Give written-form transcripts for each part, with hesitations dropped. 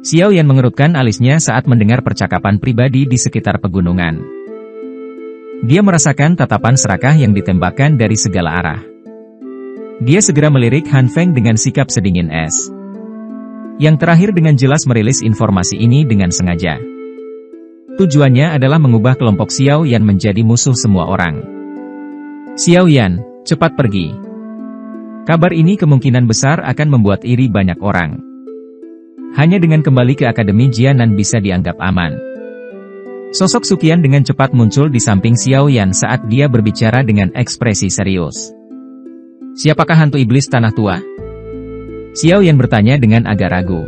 Xiao Yan mengerutkan alisnya saat mendengar percakapan pribadi di sekitar pegunungan. Dia merasakan tatapan serakah yang ditembakkan dari segala arah. Dia segera melirik Han Feng dengan sikap sedingin es. Yang terakhir dengan jelas merilis informasi ini dengan sengaja. Tujuannya adalah mengubah kelompok Xiao Yan menjadi musuh semua orang. Xiao Yan, cepat pergi. Kabar ini kemungkinan besar akan membuat iri banyak orang. Hanya dengan kembali ke Akademi Jianan bisa dianggap aman. Sosok Suqian dengan cepat muncul di samping Xiao Yan saat dia berbicara dengan ekspresi serius. Siapakah hantu iblis tanah tua? Xiao Yan bertanya dengan agak ragu.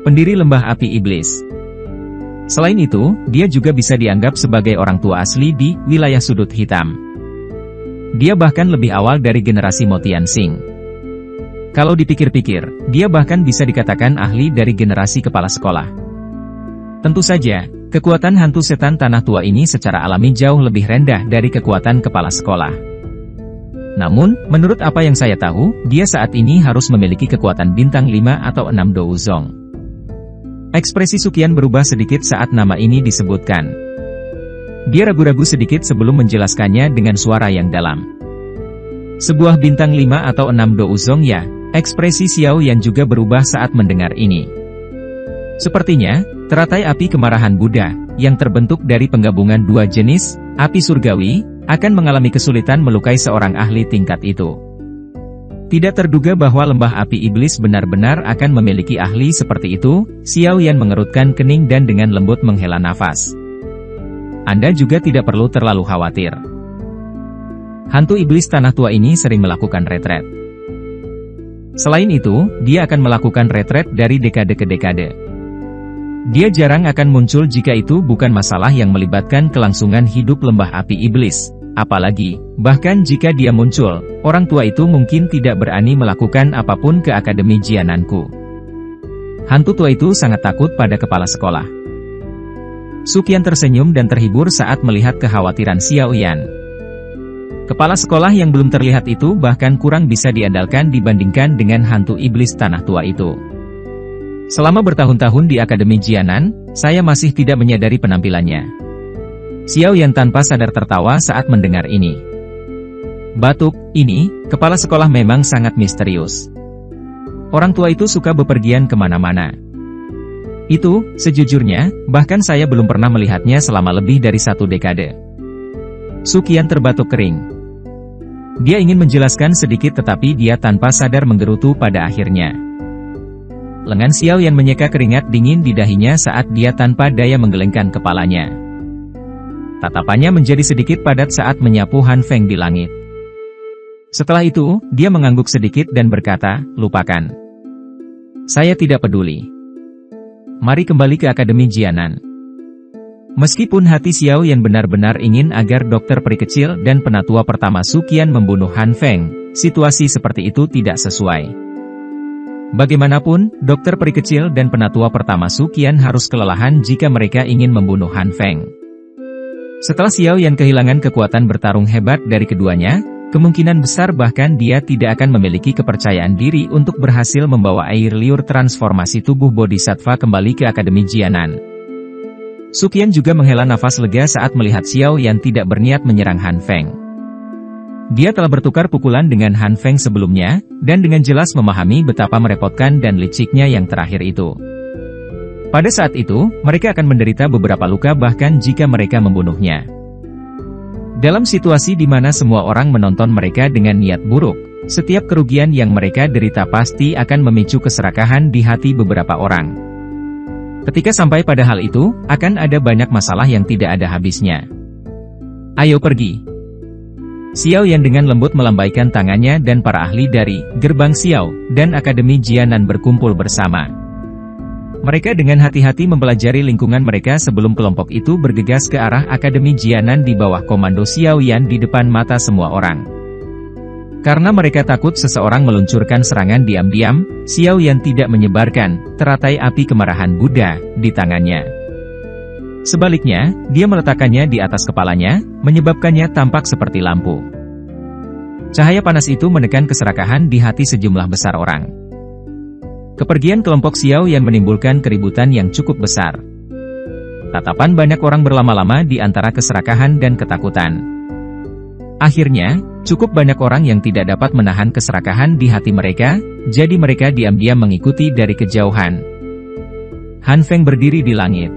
Pendiri lembah api iblis. Selain itu, dia juga bisa dianggap sebagai orang tua asli di wilayah sudut hitam. Dia bahkan lebih awal dari generasi Mo Tianxing. Kalau dipikir-pikir, dia bahkan bisa dikatakan ahli dari generasi kepala sekolah. Tentu saja, kekuatan hantu setan tanah tua ini secara alami jauh lebih rendah dari kekuatan kepala sekolah. Namun, menurut apa yang saya tahu, dia saat ini harus memiliki kekuatan bintang 5 atau 6 Douzong. Ekspresi Suqian berubah sedikit saat nama ini disebutkan. Dia ragu-ragu sedikit sebelum menjelaskannya dengan suara yang dalam. Sebuah bintang 5 atau 6 Douzong ya? Ekspresi Xiao Yan juga berubah saat mendengar ini. Sepertinya, teratai api kemarahan Buddha, yang terbentuk dari penggabungan dua jenis, api surgawi, akan mengalami kesulitan melukai seorang ahli tingkat itu. Tidak terduga bahwa lembah api iblis benar-benar akan memiliki ahli seperti itu. Xiao Yan mengerutkan kening dan dengan lembut menghela nafas. Anda juga tidak perlu terlalu khawatir. Hantu iblis tanah tua ini sering melakukan retret. Selain itu, dia akan melakukan retret dari dekade ke dekade. Dia jarang akan muncul jika itu bukan masalah yang melibatkan kelangsungan hidup lembah api iblis. Apalagi, bahkan jika dia muncul, orang tua itu mungkin tidak berani melakukan apapun ke Akademi Jiananku. Hantu tua itu sangat takut pada kepala sekolah. Suqian tersenyum dan terhibur saat melihat kekhawatiran Xiao Yan. Kepala sekolah yang belum terlihat itu bahkan kurang bisa diandalkan dibandingkan dengan hantu iblis tanah tua itu. Selama bertahun-tahun di Akademi Jianan, saya masih tidak menyadari penampilannya. Xiao Yan tanpa sadar tertawa saat mendengar ini. Batuk, ini, kepala sekolah memang sangat misterius. Orang tua itu suka bepergian kemana-mana. Itu, sejujurnya, bahkan saya belum pernah melihatnya selama lebih dari 1 dekade. Suqian terbatuk kering. Dia ingin menjelaskan sedikit tetapi dia tanpa sadar menggerutu pada akhirnya. Lengan Xiao Yan menyeka keringat dingin di dahinya saat dia tanpa daya menggelengkan kepalanya. Tatapannya menjadi sedikit padat saat menyapu Han Feng di langit. Setelah itu, dia mengangguk sedikit dan berkata, lupakan. Saya tidak peduli. Mari kembali ke Akademi Jianan. Meskipun hati Xiao Yan benar-benar ingin agar dokter peri kecil dan penatua pertama Suqian membunuh Han Feng, situasi seperti itu tidak sesuai. Bagaimanapun, dokter peri kecil dan penatua pertama Suqian harus kelelahan jika mereka ingin membunuh Han Feng. Setelah Xiao Yan kehilangan kekuatan bertarung hebat dari keduanya, kemungkinan besar bahkan dia tidak akan memiliki kepercayaan diri untuk berhasil membawa air liur transformasi tubuh Bodhisattva kembali ke Akademi Jianan. Suqian juga menghela nafas lega saat melihat Xiao Yan tidak berniat menyerang Han Feng. Dia telah bertukar pukulan dengan Han Feng sebelumnya, dan dengan jelas memahami betapa merepotkan dan liciknya yang terakhir itu. Pada saat itu, mereka akan menderita beberapa luka bahkan jika mereka membunuhnya. Dalam situasi di mana semua orang menonton mereka dengan niat buruk, setiap kerugian yang mereka derita pasti akan memicu keserakahan di hati beberapa orang. Ketika sampai pada hal itu, akan ada banyak masalah yang tidak ada habisnya. Ayo pergi. Xiao Yan dengan lembut melambaikan tangannya dan para ahli dari Gerbang Xiao dan Akademi Jianan berkumpul bersama. Mereka dengan hati-hati mempelajari lingkungan mereka sebelum kelompok itu bergegas ke arah Akademi Jianan di bawah komando Xiao Yan di depan mata semua orang. Karena mereka takut seseorang meluncurkan serangan diam-diam, Xiao Yan tidak menyebarkan teratai api kemarahan Buddha di tangannya. Sebaliknya, dia meletakkannya di atas kepalanya, menyebabkannya tampak seperti lampu. Cahaya panas itu menekan keserakahan di hati sejumlah besar orang. Kepergian kelompok Xiao Yan menimbulkan keributan yang cukup besar. Tatapan banyak orang berlama-lama di antara keserakahan dan ketakutan. Akhirnya, cukup banyak orang yang tidak dapat menahan keserakahan di hati mereka, jadi mereka diam-diam mengikuti dari kejauhan. Han Feng berdiri di langit.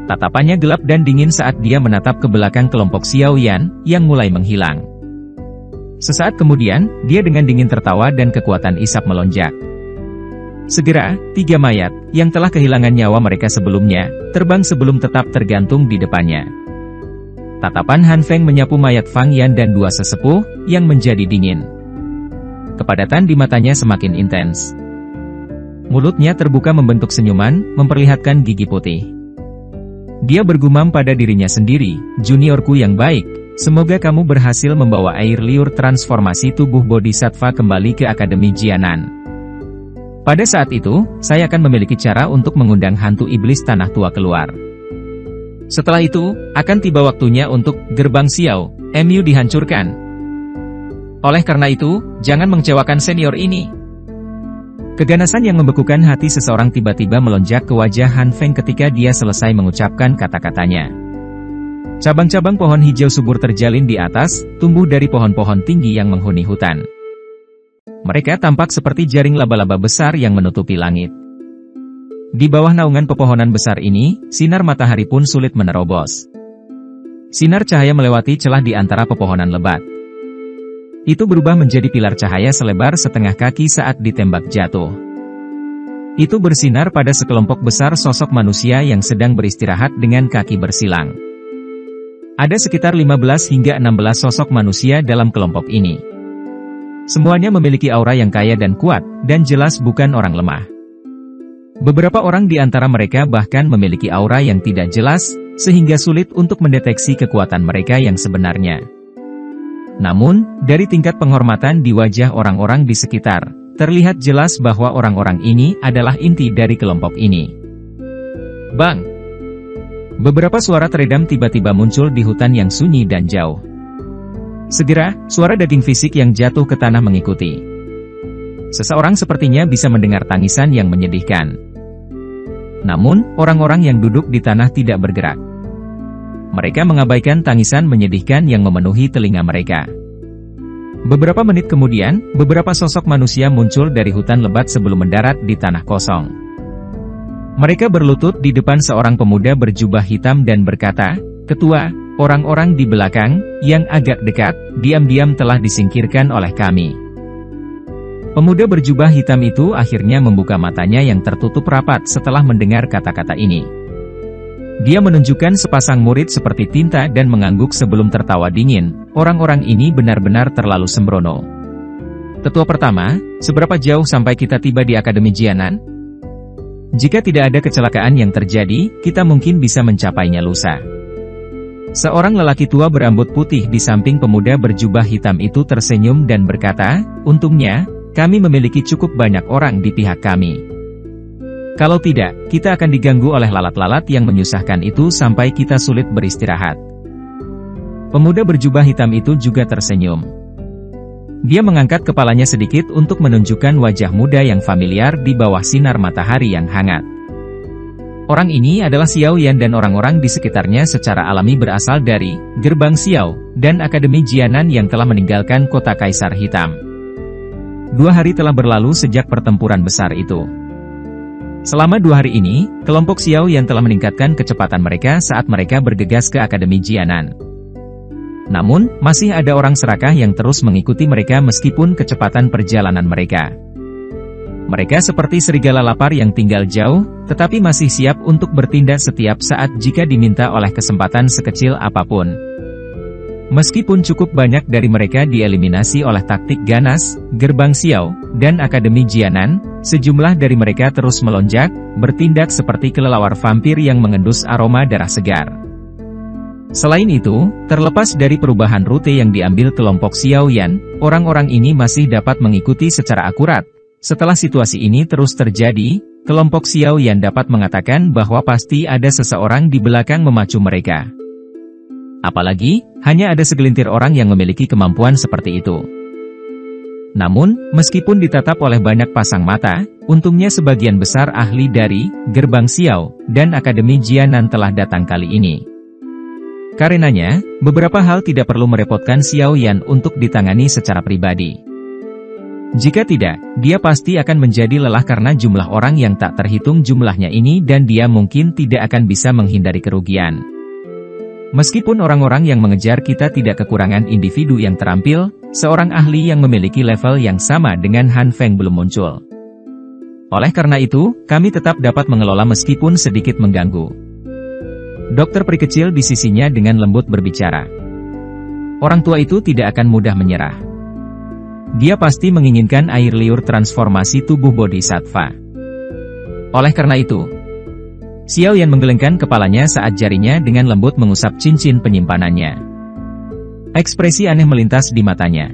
Tatapannya gelap dan dingin saat dia menatap ke belakang kelompok Xiao Yan, yang mulai menghilang. Sesaat kemudian, dia dengan dingin tertawa dan kekuatan isap melonjak. Segera, 3 mayat, yang telah kehilangan nyawa mereka sebelumnya, terbang sebelum tetap tergantung di depannya. Tatapan Han Feng menyapu mayat Fang Yan dan 2 sesepuh, yang menjadi dingin. Kepadatan di matanya semakin intens. Mulutnya terbuka membentuk senyuman, memperlihatkan gigi putih. Dia bergumam pada dirinya sendiri, juniorku yang baik, semoga kamu berhasil membawa air liur transformasi tubuh Bodhisattva kembali ke Akademi Jianan. Pada saat itu, saya akan memiliki cara untuk mengundang hantu iblis tanah tua keluar. Setelah itu, akan tiba waktunya untuk gerbang Xiao Mu dihancurkan. Oleh karena itu, jangan mengecewakan senior ini. Keganasan yang membekukan hati seseorang tiba-tiba melonjak ke wajah Han Feng ketika dia selesai mengucapkan kata-katanya. Cabang-cabang pohon hijau subur terjalin di atas, tumbuh dari pohon-pohon tinggi yang menghuni hutan. Mereka tampak seperti jaring laba-laba besar yang menutupi langit. Di bawah naungan pepohonan besar ini, sinar matahari pun sulit menerobos. Sinar cahaya melewati celah di antara pepohonan lebat. Itu berubah menjadi pilar cahaya selebar setengah kaki saat ditembak jatuh. Itu bersinar pada sekelompok besar sosok manusia yang sedang beristirahat dengan kaki bersilang. Ada sekitar 15 hingga 16 sosok manusia dalam kelompok ini. Semuanya memiliki aura yang kaya dan kuat, dan jelas bukan orang lemah. Beberapa orang di antara mereka bahkan memiliki aura yang tidak jelas, sehingga sulit untuk mendeteksi kekuatan mereka yang sebenarnya. Namun, dari tingkat penghormatan di wajah orang-orang di sekitar, terlihat jelas bahwa orang-orang ini adalah inti dari kelompok ini. Bang! Beberapa suara teredam tiba-tiba muncul di hutan yang sunyi dan jauh. Segera, suara daging fisik yang jatuh ke tanah mengikuti. Seseorang sepertinya bisa mendengar tangisan yang menyedihkan. Namun, orang-orang yang duduk di tanah tidak bergerak. Mereka mengabaikan tangisan menyedihkan yang memenuhi telinga mereka. Beberapa menit kemudian, beberapa sosok manusia muncul dari hutan lebat sebelum mendarat di tanah kosong. Mereka berlutut di depan seorang pemuda berjubah hitam dan berkata, "Ketua, orang-orang di belakang, yang agak dekat, diam-diam telah disingkirkan oleh kami." Pemuda berjubah hitam itu akhirnya membuka matanya yang tertutup rapat setelah mendengar kata-kata ini. Dia menunjukkan sepasang murid seperti tinta dan mengangguk sebelum tertawa dingin. Orang-orang ini benar-benar terlalu sembrono. Tetua pertama, seberapa jauh sampai kita tiba di Akademi Jianan? Jika tidak ada kecelakaan yang terjadi, kita mungkin bisa mencapainya lusa. Seorang lelaki tua berambut putih di samping pemuda berjubah hitam itu tersenyum dan berkata, "Untungnya, kami memiliki cukup banyak orang di pihak kami. Kalau tidak, kita akan diganggu oleh lalat-lalat yang menyusahkan itu sampai kita sulit beristirahat." Pemuda berjubah hitam itu juga tersenyum. Dia mengangkat kepalanya sedikit untuk menunjukkan wajah muda yang familiar di bawah sinar matahari yang hangat. Orang ini adalah Xiao Yan dan orang-orang di sekitarnya secara alami berasal dari Gerbang Xiao dan Akademi Jianan yang telah meninggalkan kota Kaisar Hitam. 2 hari telah berlalu sejak pertempuran besar itu. Selama 2 hari ini, kelompok Xiao Yan telah meningkatkan kecepatan mereka saat mereka bergegas ke Akademi Jianan. Namun, masih ada orang serakah yang terus mengikuti mereka meskipun kecepatan perjalanan mereka. Mereka seperti serigala lapar yang tinggal jauh, tetapi masih siap untuk bertindak setiap saat jika diminta oleh kesempatan sekecil apapun. Meskipun cukup banyak dari mereka dieliminasi oleh taktik ganas, Gerbang Xiao, dan Akademi Jianan, sejumlah dari mereka terus melonjak, bertindak seperti kelelawar vampir yang mengendus aroma darah segar. Selain itu, terlepas dari perubahan rute yang diambil kelompok Xiao Yan, orang-orang ini masih dapat mengikuti secara akurat. Setelah situasi ini terus terjadi, kelompok Xiao Yan dapat mengatakan bahwa pasti ada seseorang di belakang memacu mereka. Apalagi, hanya ada segelintir orang yang memiliki kemampuan seperti itu. Namun, meskipun ditatap oleh banyak pasang mata, Untungnya sebagian besar ahli dari Gerbang Xiao dan Akademi Jianan telah datang kali ini. Karenanya, beberapa hal tidak perlu merepotkan Xiao Yan untuk ditangani secara pribadi. Jika tidak, dia pasti akan menjadi lelah karena jumlah orang yang tak terhitung jumlahnya ini dan dia mungkin tidak akan bisa menghindari kerugian. Meskipun orang-orang yang mengejar kita tidak kekurangan individu yang terampil, seorang ahli yang memiliki level yang sama dengan Han Feng belum muncul. Oleh karena itu, kami tetap dapat mengelola meskipun sedikit mengganggu. Dokter peri kecil di sisinya dengan lembut berbicara. Orang tua itu tidak akan mudah menyerah. Dia pasti menginginkan air liur transformasi tubuh bodhisattva. Oleh karena itu, Xiao Yan menggelengkan kepalanya saat jarinya dengan lembut mengusap cincin penyimpanannya. Ekspresi aneh melintas di matanya.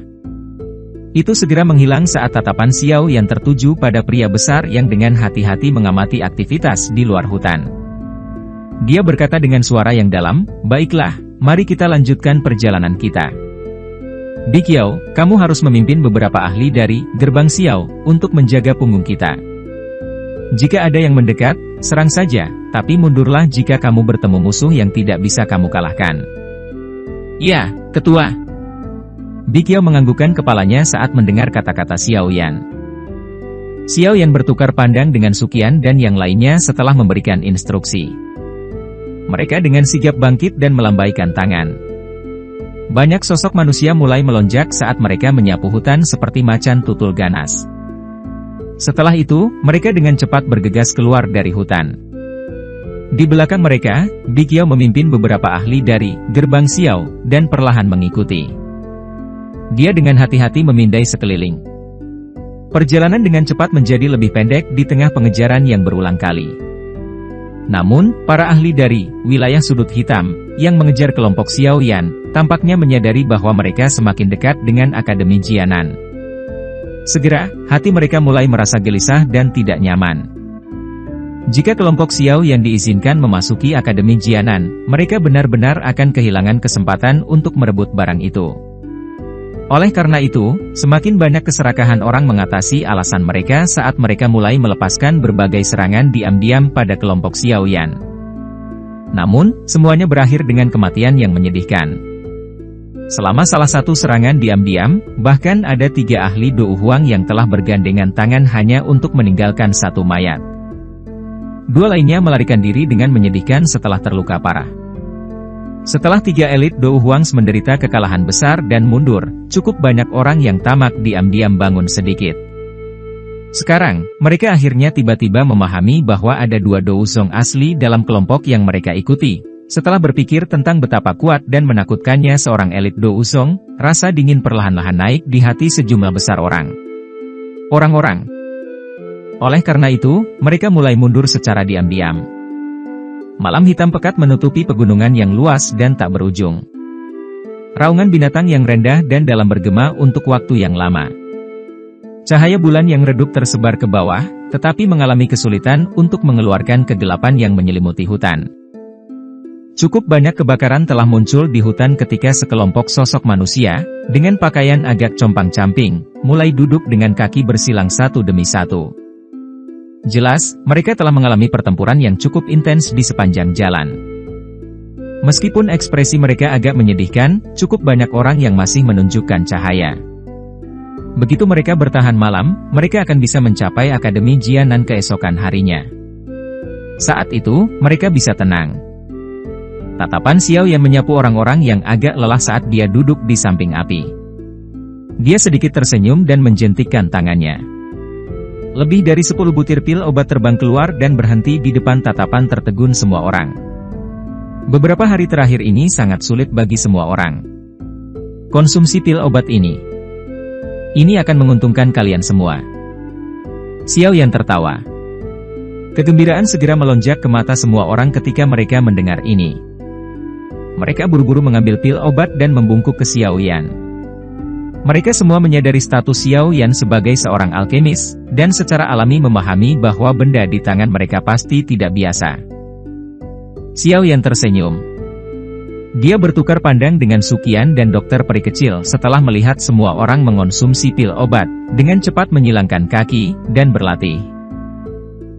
Itu segera menghilang saat tatapan Xiao Yan tertuju pada pria besar yang dengan hati-hati mengamati aktivitas di luar hutan. Dia berkata dengan suara yang dalam, "Baiklah, mari kita lanjutkan perjalanan kita. Di Qiao, kamu harus memimpin beberapa ahli dari Gerbang Xiao untuk menjaga punggung kita. Jika ada yang mendekat, serang saja, tapi mundurlah jika kamu bertemu musuh yang tidak bisa kamu kalahkan." "Ya, Ketua." Bi Qiao menganggukkan kepalanya saat mendengar kata-kata Xiao Yan. Xiao Yan bertukar pandang dengan Suqian dan yang lainnya setelah memberikan instruksi. Mereka dengan sigap bangkit dan melambaikan tangan. Banyak sosok manusia mulai melonjak saat mereka menyapu hutan seperti macan tutul ganas. Setelah itu, mereka dengan cepat bergegas keluar dari hutan. Di belakang mereka, Bi Qiao memimpin beberapa ahli dari Gerbang Xiao dan perlahan mengikuti. Dia dengan hati-hati memindai sekeliling. Perjalanan dengan cepat menjadi lebih pendek di tengah pengejaran yang berulang kali. Namun, para ahli dari wilayah sudut hitam yang mengejar kelompok Xiao Yan tampaknya menyadari bahwa mereka semakin dekat dengan Akademi Jianan. Segera, hati mereka mulai merasa gelisah dan tidak nyaman. Jika kelompok Xiao Yan diizinkan memasuki Akademi Jianan, mereka benar-benar akan kehilangan kesempatan untuk merebut barang itu. Oleh karena itu, semakin banyak keserakahan orang mengatasi alasan mereka saat mereka mulai melepaskan berbagai serangan diam-diam pada kelompok Xiao Yan. Namun, semuanya berakhir dengan kematian yang menyedihkan. Selama salah satu serangan diam-diam, bahkan ada 3 ahli Dou Huang yang telah bergandengan tangan hanya untuk meninggalkan satu mayat. 2 lainnya melarikan diri dengan menyedihkan setelah terluka parah. Setelah 3 elit Dou Huang menderita kekalahan besar dan mundur, cukup banyak orang yang tamak diam-diam bangun sedikit. Sekarang, mereka akhirnya tiba-tiba memahami bahwa ada 2 Dou Zong asli dalam kelompok yang mereka ikuti. Setelah berpikir tentang betapa kuat dan menakutkannya seorang elit Dou Zong, rasa dingin perlahan-lahan naik di hati sejumlah besar orang-orang. Oleh karena itu, mereka mulai mundur secara diam-diam. Malam hitam pekat menutupi pegunungan yang luas dan tak berujung. Raungan binatang yang rendah dan dalam bergema untuk waktu yang lama. Cahaya bulan yang redup tersebar ke bawah, tetapi mengalami kesulitan untuk mengeluarkan kegelapan yang menyelimuti hutan. Cukup banyak kebakaran telah muncul di hutan ketika sekelompok sosok manusia, dengan pakaian agak compang-camping, mulai duduk dengan kaki bersilang satu demi satu. Jelas, mereka telah mengalami pertempuran yang cukup intens di sepanjang jalan. Meskipun ekspresi mereka agak menyedihkan, cukup banyak orang yang masih menunjukkan cahaya. Begitu mereka bertahan malam, mereka akan bisa mencapai Akademi Jianan keesokan harinya. Saat itu, mereka bisa tenang. Tatapan Xiao yang menyapu orang-orang yang agak lelah saat dia duduk di samping api. Dia sedikit tersenyum dan menjentikkan tangannya. Lebih dari 10 butir pil obat terbang keluar dan berhenti di depan tatapan tertegun semua orang. Beberapa hari terakhir ini sangat sulit bagi semua orang. Konsumsi pil obat ini akan menguntungkan kalian semua. Xiao Yan tertawa. Kegembiraan segera melonjak ke mata semua orang ketika mereka mendengar ini. Mereka buru-buru mengambil pil obat dan membungkuk ke Xiao Yan. Mereka semua menyadari status Xiao Yan sebagai seorang alkemis, dan secara alami memahami bahwa benda di tangan mereka pasti tidak biasa. Xiao Yan tersenyum. Dia bertukar pandang dengan Suqian dan dokter peri kecil setelah melihat semua orang mengonsumsi pil obat, dengan cepat menyilangkan kaki, dan berlatih.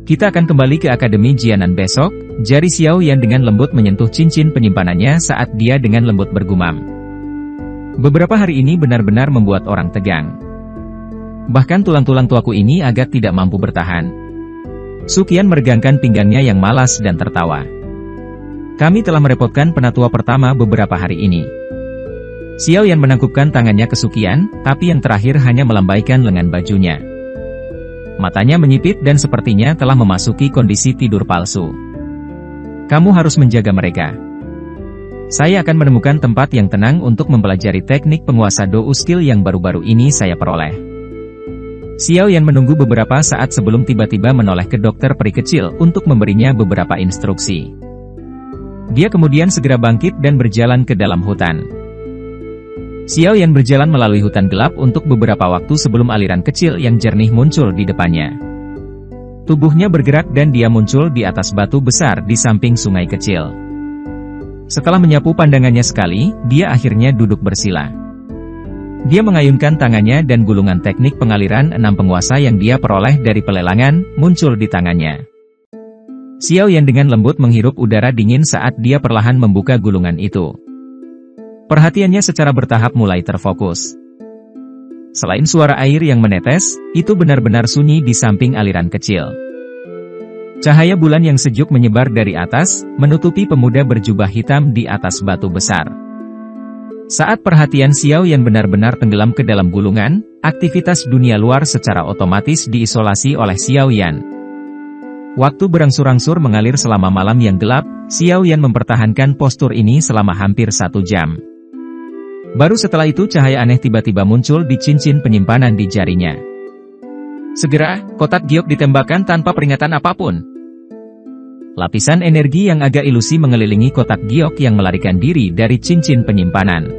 Kita akan kembali ke Akademi Jianan besok, jari Xiao Yan dengan lembut menyentuh cincin penyimpanannya saat dia dengan lembut bergumam. Beberapa hari ini benar-benar membuat orang tegang. Bahkan tulang-tulang tuaku ini agak tidak mampu bertahan. Su Qian meregangkan pinggangnya yang malas dan tertawa. Kami telah merepotkan penatua pertama beberapa hari ini. Xiao Yan menangkupkan tangannya ke Su Qian, tapi yang terakhir hanya melambaikan lengan bajunya. Matanya menyipit dan sepertinya telah memasuki kondisi tidur palsu. Kamu harus menjaga mereka. Saya akan menemukan tempat yang tenang untuk mempelajari teknik penguasa Dou skill yang baru-baru ini saya peroleh. Xiao Yan menunggu beberapa saat sebelum tiba-tiba menoleh ke dokter peri kecil untuk memberinya beberapa instruksi. Dia kemudian segera bangkit dan berjalan ke dalam hutan. Xiao Yan berjalan melalui hutan gelap untuk beberapa waktu sebelum aliran kecil yang jernih muncul di depannya. Tubuhnya bergerak dan dia muncul di atas batu besar di samping sungai kecil. Setelah menyapu pandangannya sekali, dia akhirnya duduk bersila. Dia mengayunkan tangannya dan gulungan teknik pengaliran 6 penguasa yang dia peroleh dari pelelangan, muncul di tangannya. Xiao Yan dengan lembut menghirup udara dingin saat dia perlahan membuka gulungan itu. Perhatiannya secara bertahap mulai terfokus. Selain suara air yang menetes, itu benar-benar sunyi di samping aliran kecil. Cahaya bulan yang sejuk menyebar dari atas, menutupi pemuda berjubah hitam di atas batu besar. Saat perhatian Xiao Yan benar-benar tenggelam ke dalam gulungan, aktivitas dunia luar secara otomatis diisolasi oleh Xiao Yan. Waktu berangsur-angsur mengalir selama malam yang gelap, Xiao Yan mempertahankan postur ini selama hampir 1 jam. Baru setelah itu cahaya aneh tiba-tiba muncul di cincin penyimpanan di jarinya. Segera, kotak giok ditembakkan tanpa peringatan apapun. Lapisan energi yang agak ilusi mengelilingi kotak giok yang melarikan diri dari cincin penyimpanan.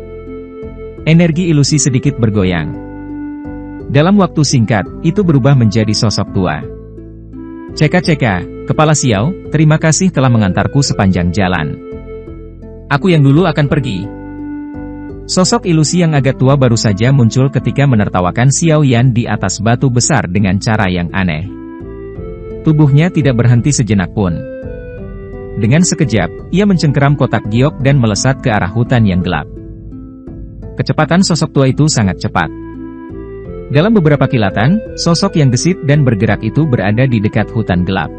Energi ilusi sedikit bergoyang. Dalam waktu singkat, itu berubah menjadi sosok tua. Ceka-ceka, Kepala Xiao, terima kasih telah mengantarku sepanjang jalan. Aku yang dulu akan pergi. Sosok ilusi yang agak tua baru saja muncul ketika menertawakan Xiao Yan di atas batu besar dengan cara yang aneh. Tubuhnya tidak berhenti sejenak pun. Dengan sekejap, ia mencengkeram kotak giok dan melesat ke arah hutan yang gelap. Kecepatan sosok tua itu sangat cepat. Dalam beberapa kilatan, sosok yang gesit dan bergerak itu berada di dekat hutan gelap.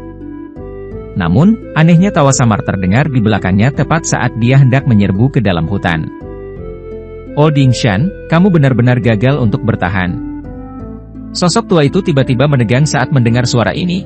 Namun, anehnya tawa samar terdengar di belakangnya tepat saat dia hendak menyerbu ke dalam hutan. Oh Dingshan, kamu benar-benar gagal untuk bertahan. Sosok tua itu tiba-tiba menegang saat mendengar suara ini.